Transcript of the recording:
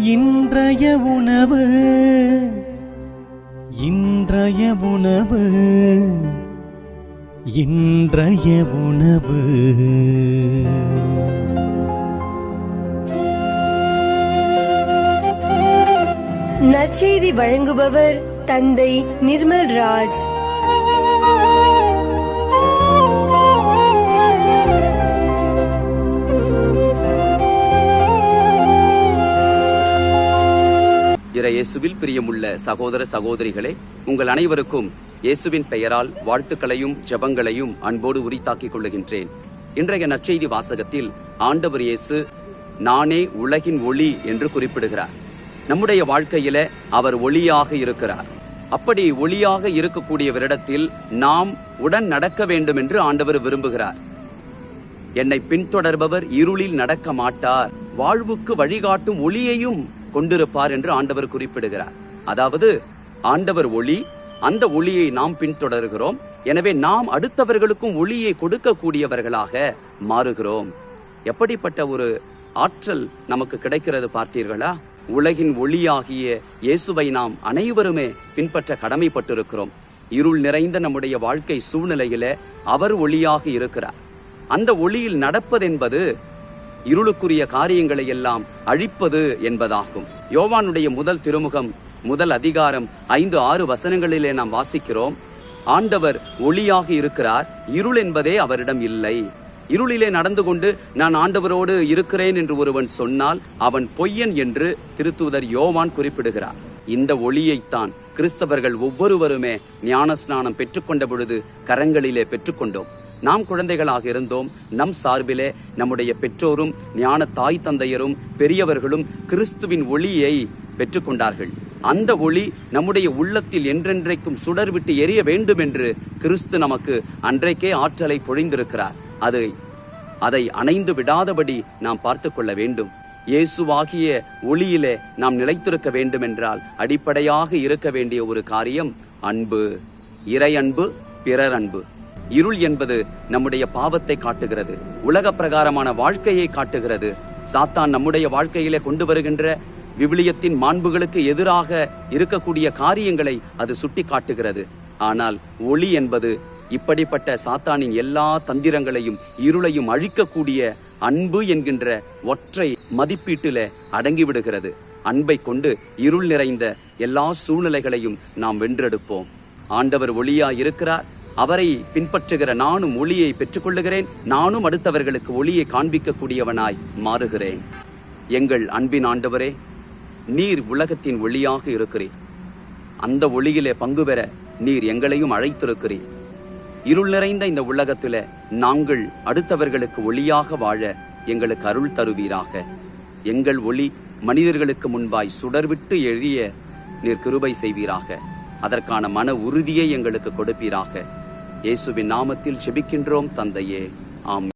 இன்றைய உணவு இன்றைய உணவு இன்றைய உணவு. நற்செய்தி வழங்குபவர் தந்தை நிர்மல் ராஜ். இயேசுவில் பிரியமுள்ள சகோதர சகோதரிகளே, உங்கள் அனைவருக்கும் இயேசுவின் பெயரால் வாழ்த்துக்களையும் ஜெபங்களையும் அன்போடு உரித்தாக்கிக் கொள்ளுகின்றேன். இன்றைய நற்செய்தி வாசகத்தில் ஆண்டவர் இயேசு நானே உலகின் ஒளி என்று குறிப்பிடுகிறார். நம்முடைய வாழ்க்கையில அவர் ஒளியாக இருக்கிறார். அப்படி ஒளியாக இருக்கக்கூடியவரிடத்தில் நாம் உடன் நடக்க வேண்டும் என்று ஆண்டவர் விரும்புகிறார். என்னை பின்தொடர்பவர் இருளில் நடக்க மாட்டார், வாழ்வுக்கு வழிகாட்டும் ஒளியையும் கொண்டிருப்பார் என்று ஆண்டவர் குறிப்பிடுகிறார். அதாவது ஆண்டவர் ஒளி, அந்த ஒளியை நாம் பின்தொடர்கிறோம். எனவே நாம் அடுத்தவர்களுக்கும் ஒளியை கொடுக்கக்கூடியவர்களாக மாறுகிறோம். எப்படிப்பட்ட ஒரு ஆற்றல் நமக்கு கிடைக்கிறது பார்த்தீர்களா? உலகின் ஒளியாகிய இயேசுவை நாம் அனைவருமே பின்பற்ற கடமைப்பட்டிருக்கிறோம். இருள் நிறைந்த நம்முடைய வாழ்க்கை சூழ்நிலையில அவர் ஒளியாக இருக்கிறார். அந்த ஒளியில் நடப்பதென்பது இருளுக்குரிய காரியங்களை எல்லாம் அழிப்பது என்பதாகும். யோவானுடைய முதல் திருமுகம் முதல் அதிகாரம் 5-6 வசனங்களிலே நாம் வாசிக்கிறோம். ஆண்டவர் ஒளியாக இருக்கிறார், இருள் என்பதே அவரிடம் இல்லை. இருளிலே நடந்து கொண்டு நான் ஆண்டவரோடு இருக்கிறேன் என்று ஒருவன் சொன்னால் அவன் பொய்யன் என்று திருத்தூதர் யோவான் குறிப்பிடுகிறார். இந்த ஒளியைத்தான் கிறிஸ்தவர்கள் ஒவ்வொருவருமே ஞானஸ்நானம் பெற்றுக்கொண்ட பொழுது கரங்களிலே பெற்றுக்கொண்டோம். நாம் குழந்தைகளாக இருந்தோம். நம் சார்பிலே நம்முடைய பெற்றோரும் ஞான தாய் தந்தையரும் பெரியவர்களும் கிறிஸ்துவின் ஒளியை பெற்றுக்கொண்டார்கள். அந்த ஒளி நம்முடைய உள்ளத்தில் என்றென்றைக்கும் சுடர்விட்டு எரிய வேண்டும் என்று கிறிஸ்து நமக்கு அன்றைக்கே ஆற்றலை பொழிந்திருக்கிறார். அதை அணைந்து விடாதபடி நாம் பார்த்து கொள்ள வேண்டும். இயேசுவாகிய ஒளியிலே நாம் நிலைத்திருக்க வேண்டும் என்றால் அடிப்படையாக இருக்க வேண்டிய ஒரு காரியம் அன்பு, இறை அன்பு, பிறர் அன்பு. இருள் என்பது நம்முடைய பாவத்தை காட்டுகிறது, உலக பிரகாரமான வாழ்க்கையை காட்டுகிறது. சாத்தான் நம்முடைய வாழ்க்கையிலே கொண்டு வருகின்ற விவிலியத்தின் மாண்புகளுக்கு எதிராக இருக்கக்கூடிய காரியங்களை அது சுட்டி காட்டுகிறது. ஆனால் ஒளி என்பது இப்படிப்பட்ட சாத்தானின் எல்லா தந்திரங்களையும் இருளையும் அழிக்கக்கூடிய அன்பு என்கின்ற ஒற்றை மதிப்பீட்டில அடங்கிவிடுகிறது. அன்பை கொண்டு இருள் நிறைந்த எல்லா சூழ்நிலைகளையும் நாம் வென்றெடுப்போம். ஆண்டவர் ஒளியா இருக்கிறார். அவரை பின்பற்றுகிற நானும் ஒளியை பெற்றுக்கொள்ளுகிறேன். நானும் அடுத்தவர்களுக்கு ஒளியை காண்பிக்கக்கூடியவனாய் மாறுகிறேன். எங்கள் அன்பின் ஆண்டவரே, நீர் உலகத்தின் ஒளியாக இருக்கிறீர். அந்த ஒளியிலே பங்கு பெற நீர் எங்களையும் அழைத்திருக்கிறீர். இருள் நிறைந்த இந்த உலகத்தில நாங்கள் அடுத்தவர்களுக்கு ஒளியாக வாழ எங்களுக்கு அருள் தருவீராக. எங்கள் ஒளி மனிதர்களுக்கு முன்பாய் சுடர்விட்டு எழிய நீர் கிருபை செய்வீராக. அதற்கான மன உறுதியை எங்களுக்கு கொடுப்பீராக. இயேசுவின் நாமத்தில் ஜெபிக்கின்றோம் தந்தையே, ஆமென்.